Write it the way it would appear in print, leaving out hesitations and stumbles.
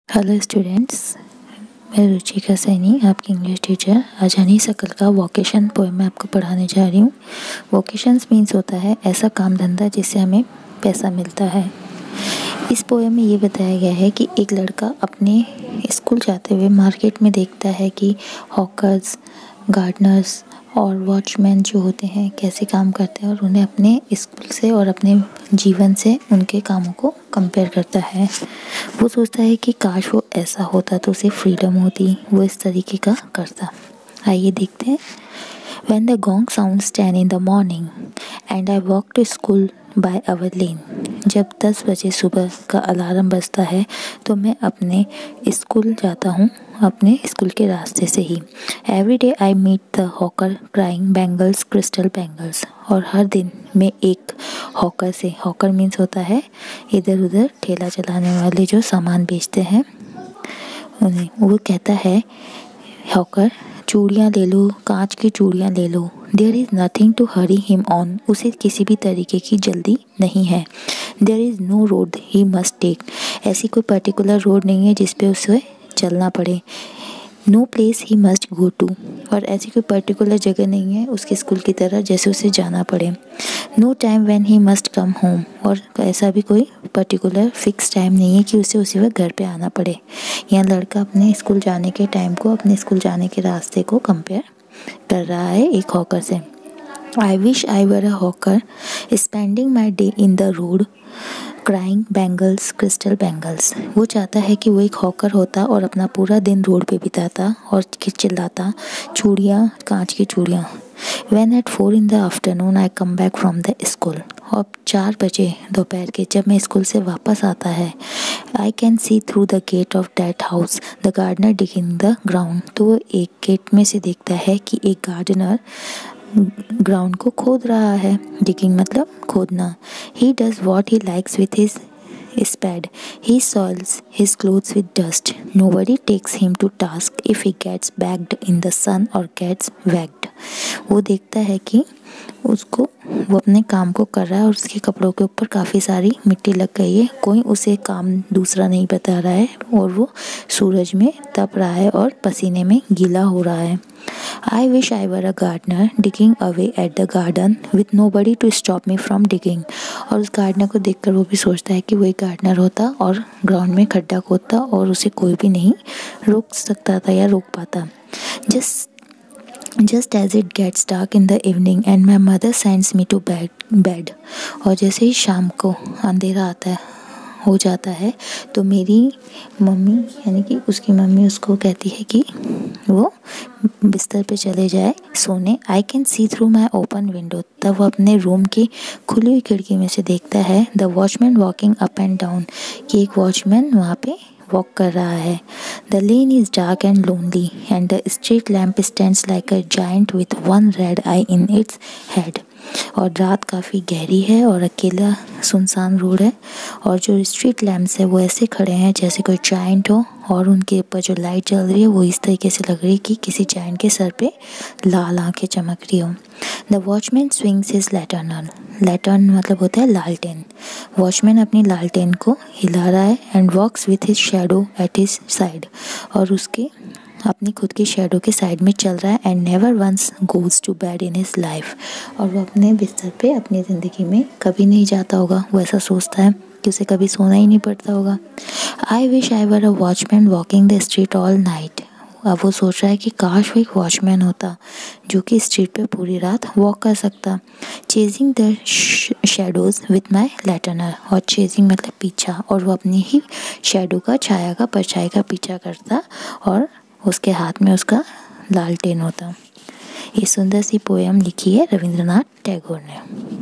Hello students, मैं रुचिका सैनी आपकी English teacher. आज हनी सकल का वोकेशन पोएम मैं आपको पढ़ाने जा रही हूँ। वोकेशंस मीन्स होता है ऐसा काम धंधा जिससे हमें पैसा मिलता है। इस पोएम में ये बताया गया है कि एक लड़का अपने स्कूल जाते हुए मार्केट में देखता है कि हॉकर्स, गार्डनर्स और वॉचमैन जो होते हैं कैसे काम करते हैं, और उन्हें अपने स्कूल से और अपने जीवन से उनके कामों को कंपेयर करता है। वो सोचता है कि काश वो ऐसा होता तो उसे फ्रीडम होती, वो इस तरीके का करता। आइए देखते हैं। When the gong sounds 10 in the morning and I walk to school by our lane। जब 10 बजे सुबह का अलार्म बजता है तो मैं अपने स्कूल जाता हूँ अपने स्कूल के रास्ते से ही। Every day I meet the hawker crying bangles, crystal bangles। और हर दिन मैं एक हॉकर से, हॉकर मीन्स होता है इधर उधर ठेला चलाने वाले जो सामान बेचते हैं उन्हें। वो कहता है हॉकर, चूड़ियाँ ले लो, कांच की चूड़ियाँ ले लो। There is nothing to hurry him on. उसे किसी भी तरीके की जल्दी नहीं है। There is no road he must take. ऐसी कोई पर्टिकुलर रोड नहीं है जिस पे उसे चलना पड़े। No place he must go to. और ऐसी कोई पर्टिकुलर जगह नहीं है उसके स्कूल की तरह जैसे उसे जाना पड़े। No time when he must come home. और ऐसा भी कोई पर्टिकुलर फिक्स टाइम नहीं है कि उसे उसी वक्त घर पे आना पड़े। यहाँ लड़का अपने स्कूल जाने के टाइम को अपने स्कूल जाने के रास्ते को कंपेयर कर रहा है एक हॉकर से। आई wish I were a hawker spending my day in the road crying bangles, crystal bangles. वो चाहता है कि वो एक हॉकर होता और अपना पूरा दिन रोड पे बिताता और चिल्लाता चूड़ियाँ, कांच की चूड़ियाँ। When at 4 in the afternoon I come back from the school। और 4 बजे दोपहर के जब मैं स्कूल से वापस आता है, I can see through the gate of that house the gardener digging the ground। तो एक गेट में से देखता है कि एक गार्डनर ग्राउंड को खोद रहा है। डिगिंग मतलब खोदना। He does what he likes with his spade। He soils his clothes with dust। Nobody takes him to task if he gets baked in the sun or gets whacked। वो देखता है कि वो अपने काम को कर रहा है और उसके कपड़ों के ऊपर काफ़ी सारी मिट्टी लग गई है। कोई उसे काम दूसरा नहीं बता रहा है और वो सूरज में तप रहा है और पसीने में गीला हो रहा है। I wish I were a gardener digging away at the garden with nobody to stop me from digging. और उस गार्डनर को देखकर वो भी सोचता है कि वो एक गार्डनर होता और ग्राउंड में खड्डा खोदता और उसे कोई भी नहीं रोक सकता था या रोक पाता। Just as it gets dark in the evening and my mother sends me to bed। और जैसे ही शाम को अंधेरा हो जाता है तो मेरी मम्मी यानी कि उसकी मम्मी उसको कहती है कि वो बिस्तर पे चले जाए सोने। I can see through my open window. तब वो अपने रूम की खुली हुई खिड़की में से देखता है the watchman walking up and down, कि एक वॉचमैन वहाँ पे वॉक कर रहा है। The lane is dark and lonely and the street lamp stands like a giant with one red I in its head. और रात काफ़ी गहरी है और अकेला सुनसान रोड है और जो स्ट्रीट लैम्प्स है वो ऐसे खड़े हैं जैसे कोई जाइंट हो, और उनके ऊपर जो लाइट चल रही है वो इस तरीके से लग रही है कि किसी जाइंट के सर पे लाल आंखें चमक रही हो। The watchman swings his lantern. Lantern मतलब होता है लालटेन। वॉचमैन अपनी लालटेन को हिला रहा है and walks with his shadow at his side. और उसके अपनी खुद की शेडो के साइड में चल रहा है। And never once goes to bed in his life. और वो अपने बिस्तर पे अपनी ज़िंदगी में कभी नहीं जाता होगा। वो ऐसा सोचता है कि उसे कभी सोना ही नहीं पड़ता होगा। आई wish I were a watchman walking the street all night. अब वो सोच रहा है कि काश वो एक वॉचमैन होता जो कि स्ट्रीट पे पूरी रात वॉक कर सकता। Chasing the shadows with my lantern. और चेजिंग मतलब पीछा, और वो अपनी ही शेडो का, छाया का, परछाई का पीछा करता और उसके हाथ में उसका लालटेन होता। ये सुंदर सी पोएम लिखी है रविंद्रनाथ टैगोर ने।